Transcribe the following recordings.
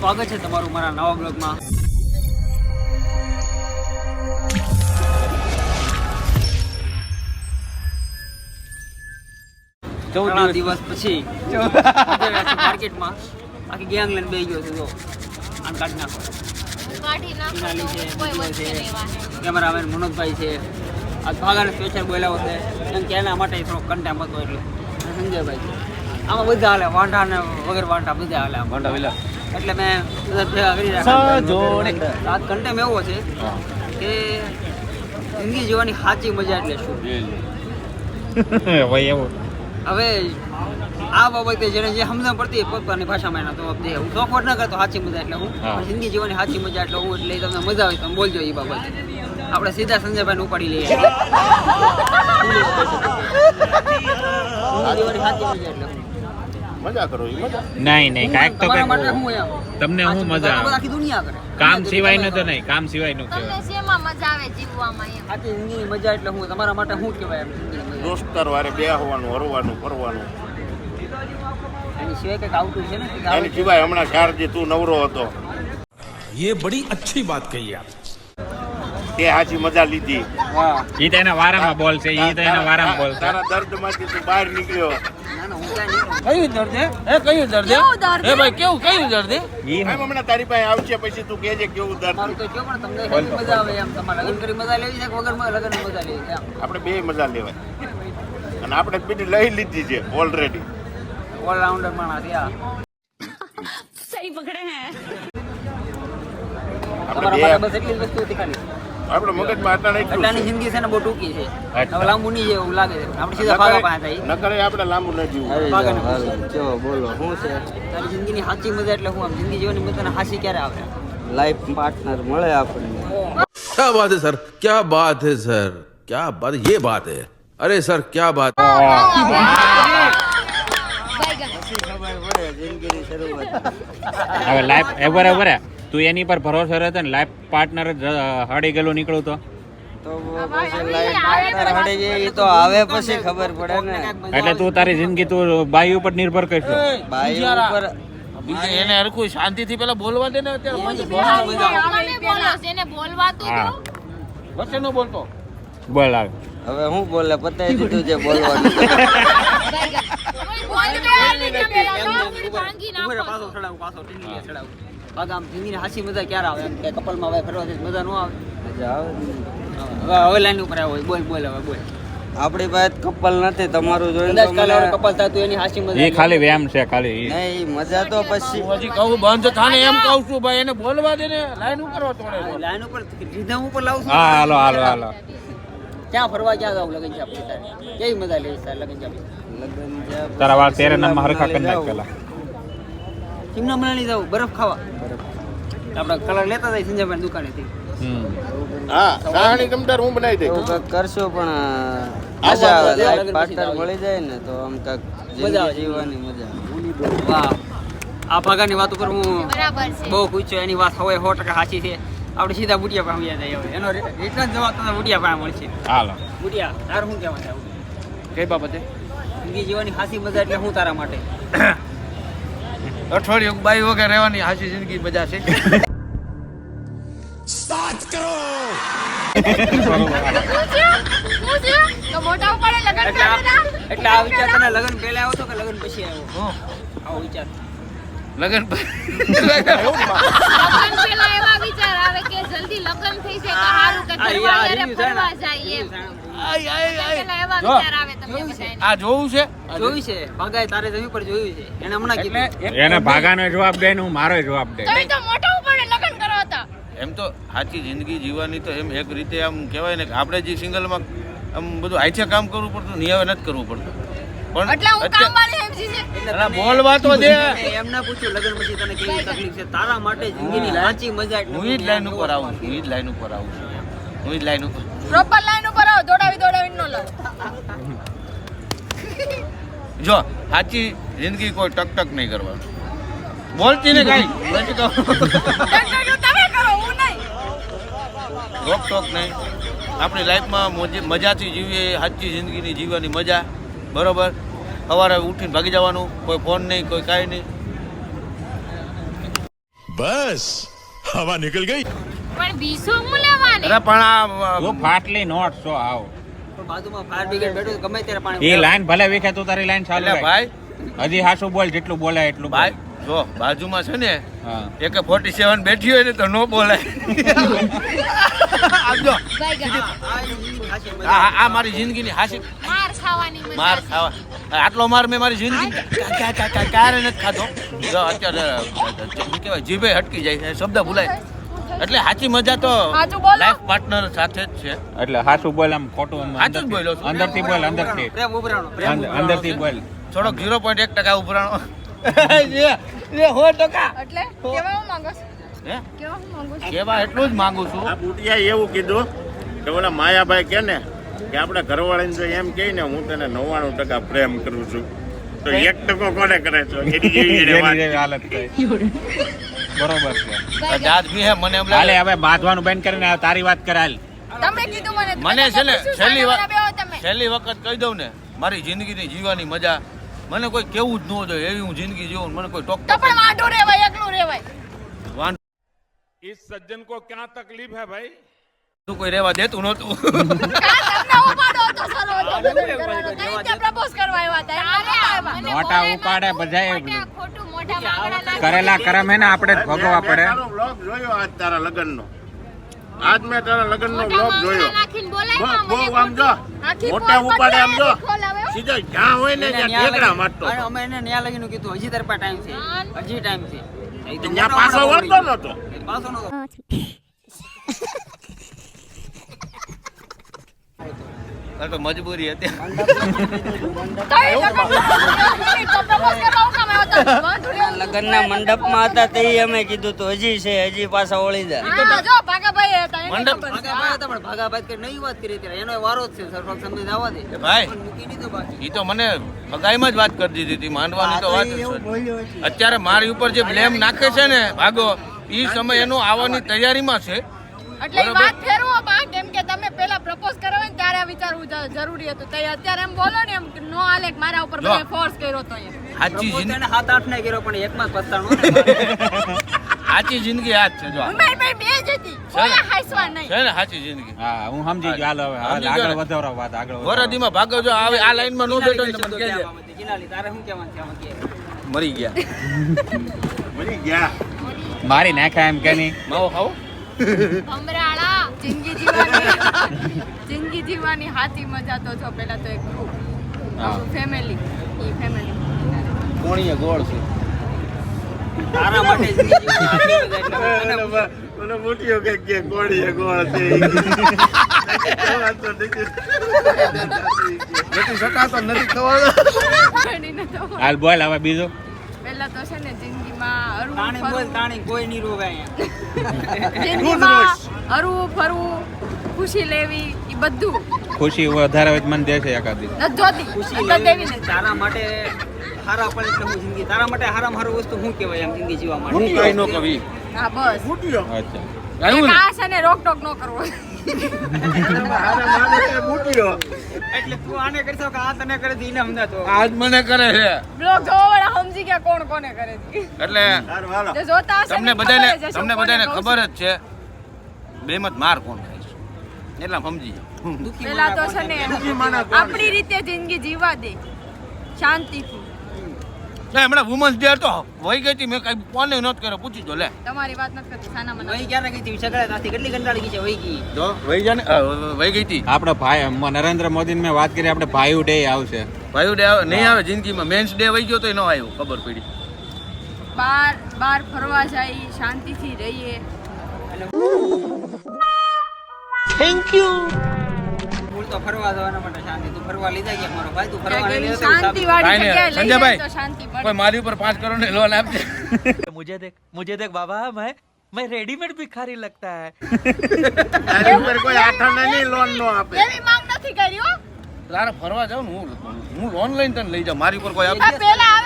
સ્વાગત છે તમારું મારા નવા બ્લોગમાં. ઘણા દિવસ પછી માર્કેટમાં આખી ગેંગ લઈને બેસી ગયો છું. આમ કાઢી નાખો. કેમેરામેન મનોજભાઈ છે. આ ભાગાને સ્પેશિયલ બોલાવો છે એમ કે એના માટે થોડો કન્ટેમ હતો એટલે સંજયભાઈ છે. આમાં બધા હાલે વાંઢા ને વગર વાંઢા બધા હાલે વાંઢા વિલા એટલે મેં બધા ભેગા કરી રાખ્યા. આ કન્ટેમ એવો છે કે જિંદગી જીવવાની સાચી મજા એટલે શું. હવે આ બાબતે જેને જે સમજણ પડતી પોતાની ભાષામાં એના તો હું શોખવટ ન કરતો સાચી મજા એટલે હું જિંદગી જીવવાની સાચી મજા એટલે હું એટલે તમને મજા આવે તમે બોલજો એ બાબતે. આપણે સીધા સંજયભાઈને ઉપાડી લઈએ. મજા કરો નહીં કાંઈક તો તમારા માટે હું તમને હું મજા આવે આખી દુનિયા કરે કામ સિવાયનું તો નહીં કામ સિવાયનું કહેવાય. આખી જિંદગીની મજા એટલે હું તમારા માટે શું કહેવાય દોસ્તર વારે બેહવાનું હરવાનું ફરવાનું એની સિવાય કંઈક આવતું છે ને એની સિવાય હમણાં શારજી તું નવરો હતો ये बड़ी अच्छी बात कही आप તે હાચી મજા લીધી ઈ તો એના વારામાં બોલશે ઈ તો એના વારામાં બોલશે. તારા દર્દમાંથી તું બહાર નીકળ્યો. ના ના હું ક્યાં નીકળું. કયું દર્દ હે કયું દર્દ હે એ ભાઈ કેવું કયું દર્દ હે ઈ એમ હમણાં તારી પાસે આવશે પછી તું કહેજે કેવું દર્દ. મારું તો કયો પણ તમને કેવી મજા આવે એમ તમારે લગ્ન કરી મજા લેવી છે કે વગર લગ્ન મજા લેવી છે એમ આપણે બે મજા લેવાય અને આપણે બીજી લઈ લીધી છે ઓલરેડી. ઓલરાઉન્ડર માણસ યા सही पकड़े हैं. તમારા માટે બસ એટલી જ વસ્તુ હતી ખાલી. આપણે મગજમાં હતા નહીં એટલાની જિંદગી છે ને બહુ ટૂંકી છે. હવે લાંબુ નહીં છે એવું લાગે છે. આપણે સીધા ભાગા પાસે થઈ. નકરે આપણે લાંબુ ન જીવવું. ભાગાને પૂછીએ. બોલો શું છે તારી જિંદગીની સાચી મજા એટલે હું આમ જિંદગી જીવવાની મજાને હાસી ક્યારે આવે લાઈફ પાર્ટનર મળે આપણને. क्या बात है सर क्या बात है सर क्या बात ये बात है अरे सर क्या बात જિંદગીની શરૂઆત હવે લાઈફ બરાબર તું એની પર ભરોસો રહેતો ને લાઈફ પાર્ટનર હળી ગયેલું નીકળું તો પછી લાઈફ પાર્ટનર હળી જાય એ તો આવે પછી ખબર પડે ને. એટલે તું તારી જિંદગી તું બાઈ ઉપર નિર્ભર કરશો. બાઈ ઉપર બીજે એને હરખું શાંતિથી પેલા બોલવા દે ને અત્યારે હા વચ્ચે ન બોલતો બોલ આવે હવે હું બોલે પતાઈ દીધું છે બોલવાનું. પાછો ટીંગી ચડાવું ભાગા આમ જિંદગીની હાસી મજા ક્યારે આવે એમ કે કપલમાં હવે ફરવાથી મજા ન આવે. મજા આવે ને. હવે લાઈન ઉપર આવ્યો બોલ બોલ હવે બોલ. આપણી પાસે કપલ નથી તમારું જોઈને કદાચ તો કાલે મને- કપલ થાય તો એની હાસી મજા એ ખાલી વ્યાયામ છે ખાલી ઈ. નહીં મજા તો પછી હજી કહું બંધ થાને એમ કહું છું ભાઈ એને બોલવા દે ને લાઈન ઉપર તોડે લાઈન ઉપર રીધમ ઉપર લાવું છું. હા હાલો ક્યાં ફરવા ક્યાં જાવ લગન છે આપણી તારે કેવી મજા લેવી તારે લગન છે આપણી લગ્ન જ્યાં તારા વાળ તેરે નામમાં હરખા કરી નાખ પેલા. ચીમના મણા નહીં જાવ બરફ ખાવા આપણે કલર લેતા જાય સંજયભાઈ દુકાનેથી. હા સાહણી તમતાર હું બનાવી દઈશ. એવું કંઈક કરશો પણ મજા આવે. લાઈફ પાર્ટનર મળી જાય ને તો આમ કાંઈક મજા આવે. જિંદગી જીવવાની મજા આવે. વાહ આ ભાગાની વાત ઉપર હું बराबर से. બહુ ખુશ છું. એની વાત હવે 100% સાચી છે. આપણે સીધા બુટિયા પાસે આવ્યા જાય હવે એનો રિટર્ન જવાબ તમને બુટિયા પાસે મળશે. હાલો બુટિયા તાર શું કહેવાનું છે કઈ બાબતે જિંદગી જીવવાની હાસી મજા એટલે હું તારા માટે અઠવાડિયું બાઈ વગર રહેવાની હાસી જિંદગી મજા છે तो मोटा ऊपर लगन એટલે એટલે આ વિચાર તને લગ્ન પહેલા આવ્યો હતો કે લગ્ન પછી આવ્યો આવો વિચાર લગન લગન પેલા એવા વિચાર આવે કે જલ્દી લગન થઈ જાય તો સારું કે ઘરવાળાને ફરવા જાય એમ. પેલા એવા વિચાર આવે તમને બધાને. આ જોવું છે જોયું છે ભાગાએ તારે જમી પર જોયું છે એને હમણાં કીધું એને ભાગાનો જવાબ દે ને હું મારો જવાબ દે. તમે તો મોટા ઉપર લગન કરો હતા. એમ તો સાચી જિંદગી જીવવાની તો એમ એક રીતે આમ કહેવાય ને કે આપણે જે સિંગલમાં આમ બધું આઈથે કામ કરવું પડતું ને હવે નથી કરવું પડતું એટલે હું કામ વાળી સમજી છે. અલા બોલવા તો દે એમ ના પૂછ્યું લગ્ન પછી તને કેવી તકલીફ છે તારા માટે જિંદગીની સાચી મજા એટલે હું જ લાઈન ઉપર આવું છું હું જ લાઈન ઉપર આવું છું હું જ લાઈન ઉપર પ્રોપર લાઈન ઉપર આવો દોડાવી નો લો. જો સાચી જિંદગી કોઈ ટક નહીં કરવાનું બોલતી ને કાંઈ નથી કહું તમે કરો હું નહીં. રોક ટોક નહીં આપણી લાઈફમાં મજાથી જીવીએ સાચી જિંદગીની જીવવાની મજા બરોબર સવારે ઉઠીને ભાગી જવાનું કોઈ ફોન નહીં કોઈ કાંઈ નહીં बस हवा निकल गई. પણ બીસો હું લેવાની અરે પણ આ તું ફાટલી નોટ સો આવ તો બાજુમાં ફાયર બ્રિગેડ બેઠું તો ગમે ત્યારે પાણી એ લાઈન ભલે વિખે તું તારી લાઈન ચાલુ એટલે રાખ. ભાઈ હજી હાસુ બોલ જેટલું બોલાય એટલું બોલ. ભાઈ જો બાજુમાં છે ને હા એક 47 બેઠી હોય ને તો નો બોલાય આજો આ મારી જિંદગીની હાસી માર ખાવાની મજા માર છે. ખાવા આટલો માર મેં મારી જિંદગી ક્યારે નથી ખાધો જો અત્યારે શું કહેવાય જીભે હટકી જાય છે શબ્દ ભૂલાય એટલે સાચી મજા તો સાચું બોલો. લાઈફ પાર્ટનર સાથે જ છે એટલે હાસુ બોલ આમ ખોટું આમ સાચું જ બોલ્યો છું. અંદરથી બોલ અંદરથી પ્રેમ ઉભરાણો અંદરથી બોલ. થોડોક 0.1% ઉપરાણો લે 100%. એટલે કેવા હું માંગો છો? હે કેવા હું માંગો છો? કેવા એટલું જ માંગુ છું આ બુટિયાએ એવું કીધું કે ઓલા માયાભાઈ કે ને કે આપણે ઘરવાળાને જો એમ કહે ને હું તને 99% પ્રેમ કરું છું તો 1% કોને કરે છો એની જેવી એને જેની વાત. જેવી હાલત થઈ. બરોબર છે. દાદ બી હે મને એમ હાલે લાગે હવે બાંધવાનું બંધ કરીને તારી વાત કર હાલ. તમે કીધું મને છે ને છેલ્લી વાત છેલ્લી વખત કહી દઉં ને મારી જિંદગીની જીવવાની મજા મને કોઈ કેવું જ ન જોઈએ એવી હું જિંદગી જીવું મને કોઈ ટોક તો પણ વાંઢું રહેવાય એકલું રહેવાય इस सज्जन को क्या तकलीफ है भाई? તું કોઈ રહેવા દેતું નહોતું તમને ઉપાડો તો સારો હતો લગ્ન કરવાનો કઈ રીતે પ્રપોઝ કરવા આવ્યા હતા મને મોટા બોલે ઉપાડે ના, બધાએ ખોટું મોઢા માંગડા ના કરેલા કરમ હે ને આપણે જ ભોગવવા પડે. તારો vlog જોયો આજ તારા લગ્નનો આજ મેં તારા લગ્નનો મોઢા vlog માંગડા જોયો નાખીને બોલાવ્યા બહુ મને આમ જો આખી મોટા પોલ ઉપાડે આમ જો ખોલાવે હો. સીધો જ્યાં હોય ને ત્યાં ઠેકડા મારતો હતો. અમે એને ન્યા લગીનું કીધું હજી તાર પાસે ટાઈમ છે હજી ટાઈમ છે એ તો ત્યાં મોટો પાછો મોટો વળતો વળી નતો ગયો. પાછો નતો. તો મજબૂરી હતી કઈ લગ્ન તો પ્રપોઝ કરવા હું કામ આવ્યા હતા? વાંઢું રહેવું. લગ્નના મંડપમાં હતા તે અમે કીધું તો હજી છે હજી પાછા ઓળી જાય. હા, જો ભાગાભાઈ હતા એને મંડપ- ખબર છે. ભાગાભાઈ હતા પણ ભાગાભાઈ કે નહીં વાત કરી ત્યારે એનો વારો જ છે સરપંચ સમજી જવા દે ભાઈ પણ મૂકી દીધો બાકી એ તો મને હગાઈમાં જ વાત કરી દીધી હતી માંડવાની તો વાત જ છે. અત્યારે મારી ઉપર જે બ્લેમ નાખે છે ને ભાગો એ સમય એનો આવવાની તૈયારીમાં છે એટલે ઈ વાત ફેરવો બા કેમ કે તમે પેલા પ્રપોઝ કરો ને ત્યારે આ વિચારવું જરૂરી હતું તો અત્યારે એમ બોલો ને એમ કે નો હાલે કે મારા ઉપર જો. તમે ફોર્સ કર્યો તો એમ સાચી પ્રપોઝ જિંદગી એને 7-8 ને કર્યો પણ એકમાં જ પસ્તાણો ને. સાચી જિંદગી આ જ છે જો ઉમેરભાઈ બે જ હતી કોઈ હાઈસવા નહીં છે ને સાચી જિંદગી હા હું સમજી ગયો. હાલ હવે હાલ સમજી ગયો આગળ ને? વધારો વાત આગળ વધારો. વરદીમાં ભાગો જો આવે આ લાઈનમાં નો બેઠો ને શબ્દો તમને કહેજે. કહેવા માંડી. જિનાલી, તારે શું કહેવાનું છે આમાં કે? મરી ગયા મરી ગયા મારી નાખ્યા એમ કે નહીં. માવો ખાઓ ભમરાળા જિંદગી જીવવાની હાથી મજા તો જો પેલા તો એક ગ્રુપ હા. ફેમિલી ઈ ફેમિલી કોણીએ ગોળ છે તારા માટે જિંદગી જીવવાની આખી મજા એટલે તને મને મોટીઓ કે ગોળીએ ગોળ છે નથી સકાતો નથી ખવાતો ઘડીને તો હાલ બોલ હવે બીજું. પેલા તો છે ને જિંદગીમાં હરવું તાણી બોલ ફરવું તાણી કોઈ નહીં રોગાય અહીંયા. જિંદગીમાં હરવું ફરવું ખુશી લેવી ઈ બધું ખુશી વધારે હોય તો મને દેશે એકાદી. નથી જોતી ખુશી અંદર દેવી લેવી નથી તારા માટે હારા પણ એટલે હું જિંદગી તારા માટે હારામાં હારું વસ્તુ શું કહેવાય એમ જિંદગી જીવવા હું માટે કઈ નો કવિ હા બસ અચ્છા આવ્યું એક ને આ છે ને રોક ટોક નો કરવો એટલે તું આને કરશો કે આ તને કરે છે એને સમજાતો આજ મને કરે છે બ્લોગ જોવા વાળા સમજી ગયા કોણ કોને કરે છે એટલે જે જોતા હશે તમને ને બધાને ખબર જ હશે તમને કોને બધાને કહું ખબર છું. જ છે બેમત માર કોણ ખાય છે એટલે સમજી જાઓ. દુઃખી પેલા તો માના છે ને કોણ આપણી રીતે જિંદગી જીવવા દે શાંતિથી ના હમણાં વુમન્સ ડે હતો વહી ગઈ હતી મેં કઈ કોને નહોત કર્યો પૂછી જો લે તમારી વાત નથી કરતી સાના મને વહી ક્યારે ગઈ હતી સગડા ત્યાંથી કેટલી કંટાળી ગઈ છે વહી ગઈ જો વહી જા ને વહી ગઈ હતી આપણો ભાઈ નરેન્દ્ર મોદી મેં વાત કરી આપણે ભાઈ ડે આવશે. ભાઈ ડે આવે નહીં આવે જિંદગીમાં મેન્સ ડે વહી ગયો તો ન આવ્યો ખબર પડી બાર ફરવા જાય શાંતિથી રહીએ મૂળ તો ફરવા જવાના માટે શાંતિ તું ફરવા લીધા ગયા મારો ભાઈ તું ફરવા ક્યાંક નહીં એવી લેતો શાંતિ વાળી કાંઈ નહીં. જગ્યાએ લઈ જાય સંજયભાઈ, તો શાંતિ કોઈ મળે મારી ઉપર 5 કરોડ ની લોન આપજે मुझे देख बाबा मैं रेडीमेड भिखारी लगता है તારી ઉપર કોઈ આઠાને નહીં લોન નો આપે એવી માંગ નથી કરી હો તારે ફરવા જાવ ને હું લોન લઈને તને લઈ જાઉં મારી ઉપર કોઈ આપે આ પેલા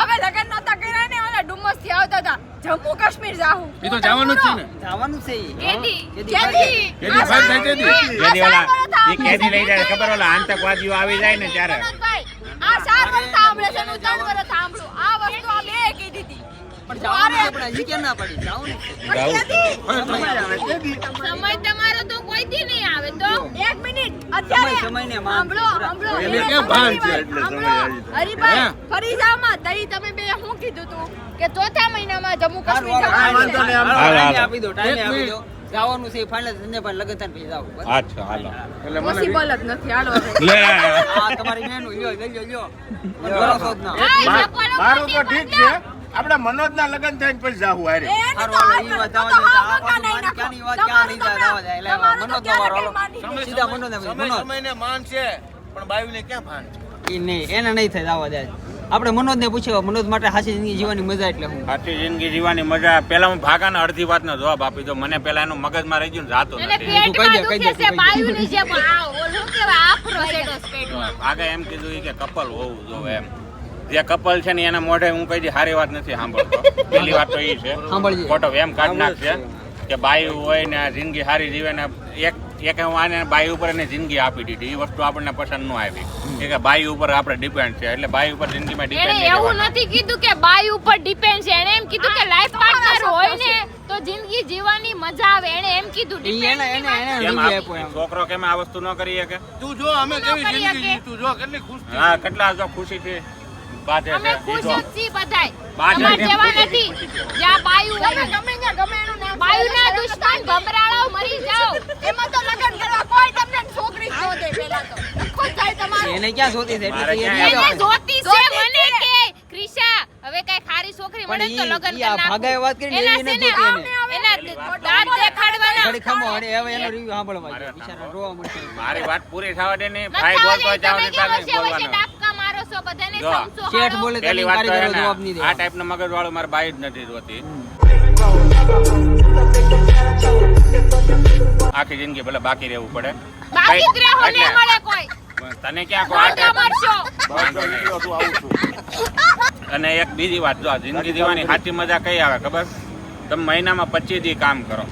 હવે લગન નતા કર્યા ને ઓલા ડુમસ થી આવતા હતા જમ્મુ કાશ્મીર જાહું એ તો જવાનું જ છે ને જવાનું છે ઈ. કેદી કેદી કેદી ફાઈટ થાય કેદી? જેથી ઓલા એ કેદી લઈ જાય ખબર ઓલા આતંકવાદીઓ આવી જાય ને ત્યારે આ 4 વર્ષ સાંભળે છે હું 3 વર્ષ સાંભળું આ વસ્તુ આ બે કીધી હતી જવાનું છે, પણ હજી કેમ ના પડી? જાવું ને. સમય તમારો તો કોઈ દી નહીં આવે તો 1 મિનિટ સમયને માન છે. એને ક્યાં ભાન છે એટલે સમય આવી જાય. હરીભાઈ ફરી જાવમાં તઈ તમે બે શું કીધું તું કે ચોથા મહિનામાં જમ્મુ કાશ્મીર કાંઈ વાંધો નહીં, આમ હાલો, ટાઈમે હાલો. આપી દો, ટાઈમે આપી દો. જવાનું છે ફાઇનલ સંજયભાઈ લગન થાય પછી જાવ. અચ્છા હાલો એટલે મને પોસિબલ જ નથી હાલો હવે લે આ તમારી મેનુ લ્યો લ્યો ભરોસો જ ના હોય. મારું તો ઠીક છે. આપણે મનોજના લગ્ન થઈને પછી જાવું હારે. હારું, હાલો, ઈ વાત જવા દો. આ પાછું મારી ક્યાંની વાત ક્યાં લઈ જાય, જવા દે. એટલે મનોજનો વારો, હાલો. સીધા મનોજને પૂછો. મનોજ. સમયને માન છે પણ બાયુને ક્યાં ભાન છે? ઈ નહીં, એને નહીં થાય, જવા દે. આપણે મનોજને પૂછ્યો, મનોજ માટે હાચી જિંદગી જીવવાની મજા એટલે હું. સાચી જિંદગી જીવવાની મજા. પેલા હું ભાગાના અડધી વાતનો જવાબ આપી દો. મને પેલા એનું મગજમાં રહી ગયું ને જાતો અને નથી. પેટમાં કહી દે, દુખે કહી છે દે. બાયુની જેમ આ ઓલું કેવાય આફરો સેટો પેટમાં ભાગે એમ કીધું ઈ કે કપલ હોવું જોવે એમ. જે કપલ છે ને એના મોઢે હું કઈ દી સારી વાત નથી સાંભળતો. પેલી વાત તો ઈ છે સાંભળજે. ખોટો એમ કાઢ નાખશે કે બાયું હોય ને જિંદગી સારી જીવે ને એક હું આને બાઈ ઉપર એને જિંદગી આપી દીધી. એ વસ્તુ આપણને પસંદ ન આવી. એ કે બાઈ ઉપર આપણે ડિપેન્ડ છે એટલે બાઈ ઉપર જિંદગીમાં એને ડિપેન્ડ એવું નથી કીધું કે બાય ઉપર ડિપેન્ડ છે એને એમ કીધું કે લાઈફ પાર્ટનર હોય ને તો જિંદગી જીવવાની મજા આવે એને એમ કીધું ઈ એને એને એને કેમ રીઝન આપ્યો એમ. છોકરો કેમ આ વસ્તુ ન કરી શકે? તું જો અમે કેવી કરી જિંદગી શકે. જીવી, તું જો કેટલી ખુશ છે. હા કેટલા જો ખુશીથી બાધે અમે છે ખુશ ઈ જ જો. છીએ બધાય બાધે તમાર છે. જેવા નથી જ્યાં બાયુ હોય બાયુના દુશ્મન ભમરાળો મરી જાઓ એમાં તો લગન કરવા કોઈ તમને છોકરી ન દે પહેલા તો ખુદ જાય તમારું એને ક્યાં જોતી છે એટલે મારે તો એ ક્યાં નહીં એને આપે. જોતી છે મને કે ક્રિશા હવે કઈ ખારી છોકરી મળે ને તો પણ લગન ઈ આ ભાગાએ વાત કરીને એના એવી છે નથી ને જોતી એને. એના દાંત દેખાડવાના ઘડી ખમો હવે હવે એનો રિવ્યુ સાંભળવા જાય. બિચારા રોવા મળશે. મારી વાત પૂરી થવા દે ને નથી ભાઈ બોલતો હોય તમે ત્યાં કેમ સુધી વચ્ચે બોલવાનું. ડાબકા મારો છો બધાને જો, સમજો શેઠ હાલો. બોલે તો પહેલી એની વાત તો કારીગરો એને જવાબ નહીં દે. આ ટાઈપનો મગજ વાળો મારા બાઈ જ નથી જોતી. આખી જિંદગી ભલે બાકી રહેવું પડે. બાકી જ રહેવો એટલે નહીં મળે કોઈ તને ક્યાં કોઈ આ મોટા મળશો વાંધો નહીં. તું આવું છું. અને એક બીજી વાત જો આ જિંદગી જીવવાની સાચી મજા કઈ આવે ખબર? તમે મહિનામાં 25 દી કામ કરો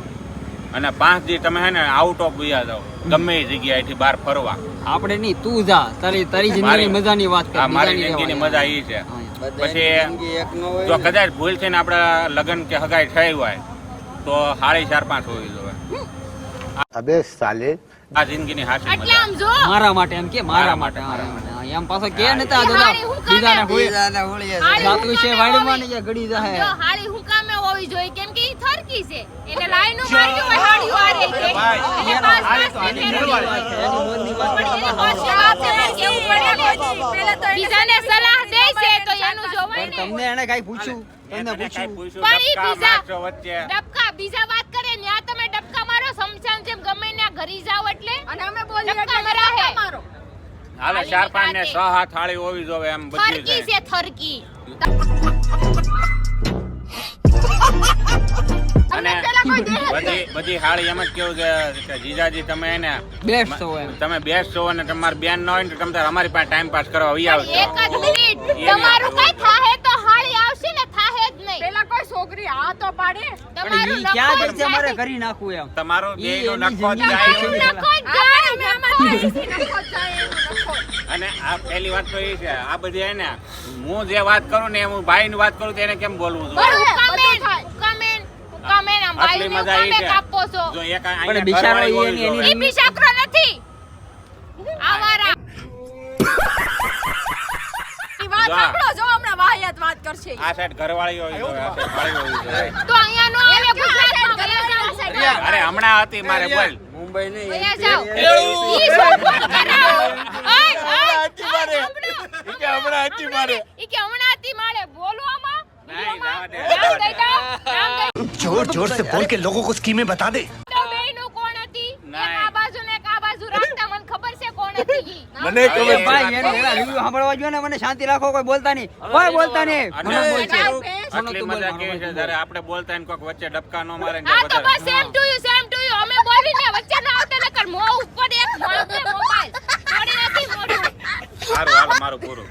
અને 5 દી તમે હે ને આઉટ ઓફ ગયા જાઓ ગમે એ જગ્યાએથી બહાર ફરવા. આપણે નહીં, તું જા તારી જિંદગીની મારી- મજાની વાત કર. આ મારી બીજાની જિંદગીની રહેવા મજા ઈ છે. બધાની પછી જિંદગી એક ન હોય જો ને. કદાચ ભૂલ થઈને આપણા લગ્ન કે હગાઈ થઈ હોય તો 4.5 હોવી જોઈએ. અબે સાલે આ જિંદગીની હાચી એટલે મજા. આમ જો મારા માટે એમ કે મારા મારા માટે માટે, હા, એમ પાછો કે નતા એ દાદા હારી હું કામે? બીજાને હોય બીજાને હોળીએ હારી જાય. જાતું છે વાડીમાં ને ઘડી જો જાય. હાળી હું કામે હોવી જોઈએ કેમ કે ઈ થરકી છે એને લાઈનો માર્યું હોય હાળીઓ આરે છે ભાઈ, એને પાસ પાસ એની એને મોજની વાત છે, એની મોજની વાત પણ છે. એની પાસે વાત છે કેવું પડે ને બીજાને સલાહ દે છે તો એનું જોવાય પણ ને તમને એને કઈ પૂછ્યું? તમને એને કાંઈ પૂછ્યું? પૂછ્યું, પણ ઈ ધક્કા બીજા- મારશો વચ્ચે. ડબકા બીજા વાત કરે ન્યા તમે ડબકા મારો સમસાન જેમ ગમે ત્યાં ઘરી જાવ એટલે અને અમે બોલીએ ડબકા મરાહે હાલો 4-5 ને 6-7 થાળી હોવી જોઈએ એમ બધું થરકી છે થરકી અને બધી હાળી એમ જ કેવું કે જીજાજી તમે એને Best છો એમ. તમે બેસ્ટ છો અને તમારી બેન ન હોય ને તો તમે તાર અમારી પાસે ટાઈમ પાસ કરવા આવી આવજો. એક જ મિનિટ તમારું કઈ થાહે તો હાળી આવશે ને થાહે જ નહીં પેલા કોઈ છોકરી આ તો પાડે પણ તમારું ઈ ક્યાં નખો જશે અમારે કરી નાખવું એમ. તમારો ઈ બેયનો એની નખો જ જિંદગી જાય છે. છે. નખો જ જાય અમે આમાં નખો જાય નખો અને આ પહેલી વાત તો એ છે આ બધી હે ને હું જે વાત કરું ને હું ભાઈની વાત કરું તો એને કેમ બોલવું જોઈએ? પણ હુકામેન આમ આટલી ભાઈને મજા ઈ હુકામે છે. કાપો છો જો એક પણ અહીંયા બિચારો ઘરવાળી હોવી એની- જોઈએ. ઈ બિચારો નથી આવારા જો આ સાઈડ ઘરવાળી હોવી જોઈએ, આ સાઈડ વાળી હોવી જોઈએ. તો અહીંયા નો આવે ગુજરાતમાં વયા જાઓ અરે હમણાં હતી મારે બોલ. મુંબઈ નહીં વયા જાઓ MP ઈ શું કરાવો ઓય હમણાં હતી મારે. ઈ કે હમણાં હતી મારે બોલો આમાં નહીં, જવા દે. નામ દઈ દો નામ દઈ जोर जोर से बोल के लोगों को स्कीमें बता दे દો બેયનું કોણ હતી એક નહીં. આ બાજુ ને એક આ બાજુ રાખતા મને ખબર છે કોણ હતી ઈ મને અરે ખબર ભાઈ એને એના review સાંભળવા જોઈએ ને. મને શાંતિ રાખો, કોઈ બોલતા નહીં, કોઈ બોલતા નહીં. અને મને બોલ છે. આટલી મજા કેવી છે જ્યારે આપણે બોલતા હોય ને કોઈક વચ્ચે ડબકા ન મારે ને હા તો વધારે. બસ સેમ ટુ યુ અમે બોલીને વચ્ચે ના આવતા નકર મોં ઉપર એક મોંને મોબાઈલ છોડી નથી મોઢું સારું હાલો મારું પૂરું.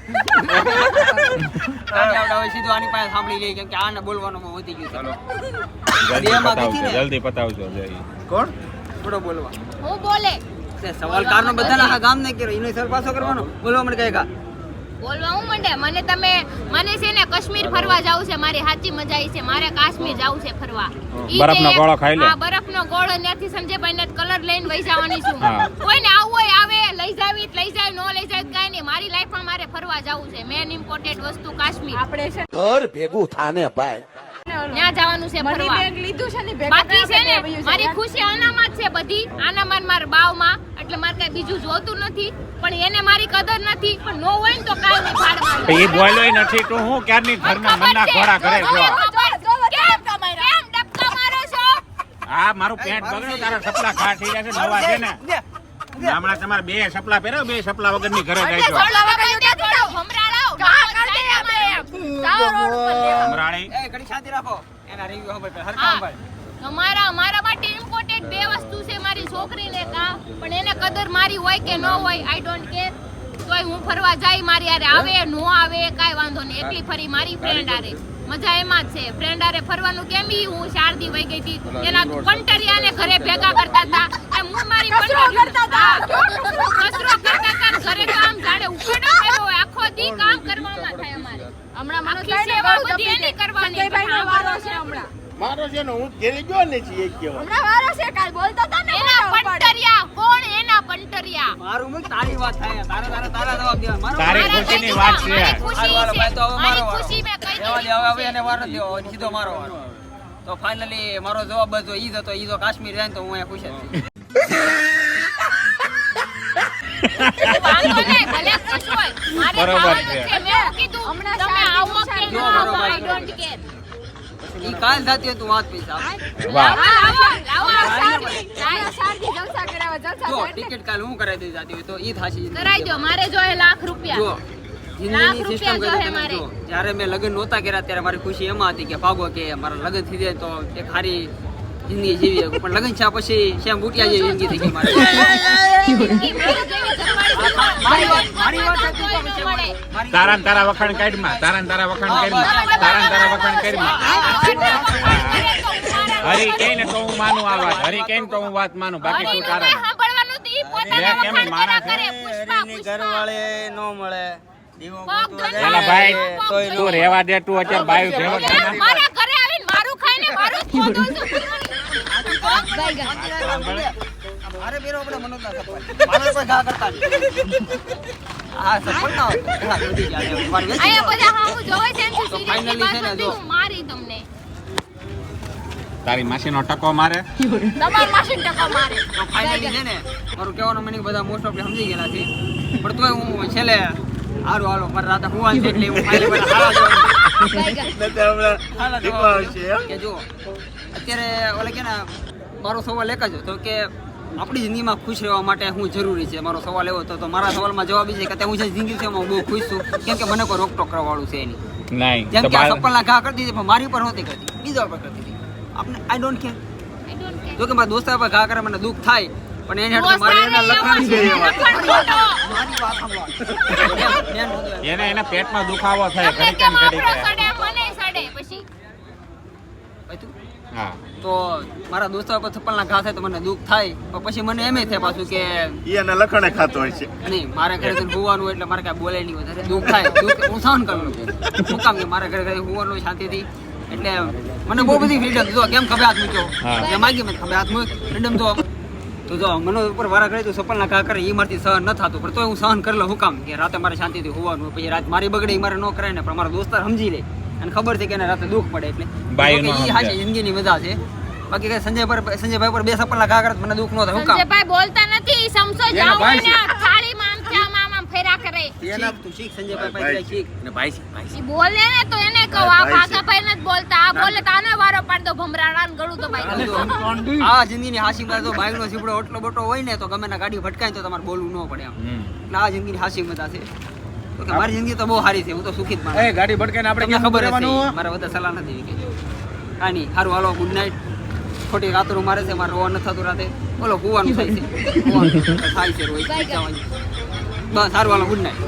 આપણે હવે સીધું આની પાસે સાંભળી લઈએ કેમ કે આને બોલવાનું બહુ વધી ગયું ચાલો છે. બેમાં કીધી ને, જલ્દી પતાવજો જય. કોણ? થોડો બોલવા. હું બોલે તે સવાલ કારનો બધાના હા ગામ ને કર્યો એનો સર પાછો કરવાનો બોલવા મને કહે કા બોલવા હું મંડે મને છે ને કાશ્મીર ફરવા જાવું છે, મારી સાચી મજા ઈ છે, મારે કાશ્મીર જાવું છે ફરવા. ઈ બરફનો કે- ગોળો ખાઈ લે. હા, બરફનો ગોળો ત્યાંથી સંજયભાઈ ને કલર લઈને વહી જવાની છું. કોઈને આવું હોય આવે, લઈ જાવી લઈ જાય, નો લઈ જાય કાઈ નહીં. મારી લાઈફમાં મારે ફરવા જાવું છે. મેન ઇમ્પોર્ટન્ટ વસ્તુ કાશ્મીર. આપણે છે ઘર ભેગું થાને ભાઈ. ત્યાં જવાનું છે ફરવા. બાકી છે ને મારી ખુશી આનામાં જ છે બધી. આનામાં ને મારા બાવમાં, એટલે મારે કઈ બીજું જોતું નથી. પણ એને મારી કદર નથી. પણ નો હોય ને તો કાઈ નહીં ફાડવાનું. એ બોલ્યોય નથી તો હું ક્યારની ઘરના મનના ઘોડા કરે છો. કેમ ડબકા મારો છો? આ મારું પેન્ટ બગડ્યું, તારા સપલા ઘા થઈ જશે, નવા છે ને. હમણાં તમારે 2 સપલા પહેરો, 2 સપલા વગરની ઘરે જાય છો. હમરાળી એ ઘડી શાંતિ રાખો, એના રિવ્યુ ખબર પડે, હરખા સંભાળ. મારા માટે ઇમ્પોર્ટન્ટ 2 વસ્તુ છે, મારી છોકરીને કા. પણ એને કદર મારી હોય કે ન હોય, આઈ ડોન્ટ કેર. તોય હું ફરવા જાય, મારી હારે આવે નો આવે કાઈ વાંધો નહીં. એકલી ફરી મારી ફ્રેન્ડ હારે મજા એમાં જ છે. ફ્રેન્ડ હારે ફરવાનું કેમ ઈ હું શારદી વઈ ગઈ હતી, એના કંટરિયાને ઘરે ભેગા કરતા હતા. એમ હું મારી કસરો કરતા હતા, ઘરે કામ જાડે ઉખેડો કર્યો હોય, આખો દી કામ કરવામાં થાય અમારે. હમણાં માખી સેવા બધી એની કરવાની. મારો છે ને હું ઘેરી ગયો ને છીએ કેવો એના પંટરિયા કોણ? એના પંટરિયા. મારું મુખ તારી વાત થાય, તારા જવાબ દેવા. મારો તારી ખુશીની વાત છે. મારી ખુશી હાલો, છે. ભાઈ, તો હવે મારો મારી વારો. ખુશી મેં કહી રહેવા દે, દીધી. હવે એને વાર નથી, હવે સીધો મારો વારો. તો ફાઇનલી મારો જવાબ હતો ઈ જ હતો. ઈ જો કાશ્મીર જાય ને તો હું અહીંયા ખુશ જ છું. વાંધો નહીં, ભલે ખુશ હોય. મારે બરોબર જવાનું છે. છે. મેં કીધું તમે આવો કે ન આવો, I don't care. ઈ કાલ થતી હોય તું વાત પૈસા વાહ. જો ટિકિટ કાલ હું કરાવી દઈ જાતી હોય તો ઈ થાશી. કરાઈ દો. મારે જોઈએ લાખ રૂપિયા. જો લાખ જિંદગીની રૂપિયા સિસ્ટમ જોઈએ કરી તમે મારે. જો જ્યારે મેં લગ્ન નહોતા કર્યા ત્યારે મારી ખુશી એમાં હતી કે ભાગો કે મારા લગ્ન થઈ જાય તો એક સારી જિંદગી જીવી શકું. પણ લગ્ન થયા પછી શેમ બુટિયા જેવી જિંદગી થઈ ગઈ મારી. મારી વાત હતી તો પછી મળે. તારા ને તારા વખાણ કાઢમાં, તારા ને તારા વખાણ કાઢમાં, તારા ને તારા વખાણ કાઢમાં. હરી કે ને તો હું માનું આ વાત, હરી કે ને તો હું વાત માનું, બાકી તું તારા. સાંભળવાનું તો ઈ પોતાના લે, કેમ વખાણ માણસ કર્યા કરે. પુષ્પા, એની પુષ્પા. ઘરવાળે નો મળે દીવો પગ ગોતવા ધોઈને એલા જાય ભાઈ, તોય નો તું રહેવા દે, તું અત્યારે બાયું ભેગો થા ને. મારા ઘરે આવીને મારું ખાઈને મારું જ ખોદું છું. મારે બેરો આપણે મનોજના સપન મારે કોઈ ઘા કરતા નહીં. આ સપન ના હોય. ઘણા બધી જાય છે. મારી વેચી અહીંયા જાઓ. બધા હામું જોવે છે ને તો સિરિયસલી finally વાત છે ને, નથી, જો. હું મારી તમને. તારી માસીનો ટકો મારે. તમાર માસીને ટકો મારે. તો ફાઇનલી છે ને મારું કહેવાનું મને બધા મોસ્ટ ઓફ સમજી ગયેલા છે. પણ તોય હું છેલ્લે હારું હાલો મારે રાતે હું વાંચે એટલે હું ફાઇનલી બધા હારા જવાબ કે જો અત્યારે ઓલે કે ને મારો સવાલ એક જ હતો કે આપણી જિંદગીમાં ખુશ રહેવા માટે શું જરૂરી છે. મારો સવાલ એવો હતો તો મારા સવાલમાં જવાબ એ છે કે હું જે જિંદગી છે એમાં હું બહુ ખુશ છું. કેમ કે મને કોઈ રોકટોક કરવાવાળું છે એની. નહીં જેમ તો કે આ બાળ- સપનના ઘા કરતી હતી પણ મારી પર નહોતી કરતી, બીજા પર કરતી હતી. આપણે I don't care. I don't care. જો કે મારા દોસ્ત પર ઘા કરે મને દુઃખ થાય પણ એને હાટુ મારે એના લખણ છે એવા. લખણ ખોટો. મારી વાત સાંભળો. મેન મુદ્દો એમ. એને એના પેટમાં દુખાવો થાય તમને ઘડી કેમ કેમ ઘડી આપણો કે. સડે, મને સડે પછી. ભાઈ તું હા તો મારા દોસ્તો પર થપ્પલના ઘા થાય તો મને દુઃખ થાય પણ પછી મને એમ થાય પાછું કે ઈ એને લખણે ખાતો હોય છે. નહીં મારે ઘરે જઈને હોવાનું એટલે મારે કાંઈ બોલે નહીં વધારે દુઃખ થાય દુઃખ હું સહન કરું શું કામ કે મારા ઘરે હોવાનું શાંતિથી એટલે મને બહુ બધી ફ્રીડમ જો કેમ ખભે હાથ મૂક્યો હા. જે માગી મને ખભે હાથ મૂક ફ્રીડમ તો જો મને ઉપર વારા કરે તો સપનના ઘા કરે એ મારથી સહન ન થતું પણ તોય હું સહન કરી લઉં શું કામ કે રાતે મારે શાંતિથી હોવાનું પછી રાત મારી બગડે ઈ મારે ન કરાય ને પણ મારા દોસ્તાર સમજી લે અને ખબર છે કે એને રાતે દુઃખ પડે એટલે બાયું ન ઈ સમજે. હાચી જિંદગીની મજા છે બાકી કઈ સંજયભાઈ પર 2 સપનના ઘા કરે તો મને દુઃખ ન થાય શું કામ સંજયભાઈ બોલતા નથી, સમસો એના જાઓ ભાઈ ને થાળીમાં આમ છે, આમ ફેરા કરે. તું શીખ સંજયભાઈ પાસે શીખ ને ભાઈ છે, ભાઈ છે. ઈ બોલે ને તો એને કહો, આ ભાગાભાઈ નથી બોલતા, આ બોલે તો આનો વારો પાડ દો, ભમરાડા ને ગળું તો ભાઈ દો. આ જિંદગીની હાસીમાં તો બાઈકનો સીપડો ઓટલો બોટો હોય ને તો ગમે ના ગાડી ભટકાય તો તમારે બોલવું ન પડે એમ હમ. એટલે આ જિંદગીની હાસી મજા છે તો કે મારી જિંદગી તો બહુ સારી છે હું તો સુખી જ માનું એ ગાડી ભટકાઈને આપણે તમને કેમ ખબર હશે રહેવાનું? મારે વધારે સલાહ નથી કે કાંઈ નહીં સારું હાલો ગુડ નાઇટ ખોટી રાતરું મારે છે મારે રોવા નથી થતું રાતે બોલો કુવાનું થાય છે કુવાનું થાય છે રોજ જવાની. બસ સારું હાલો ગુડ નાઇટ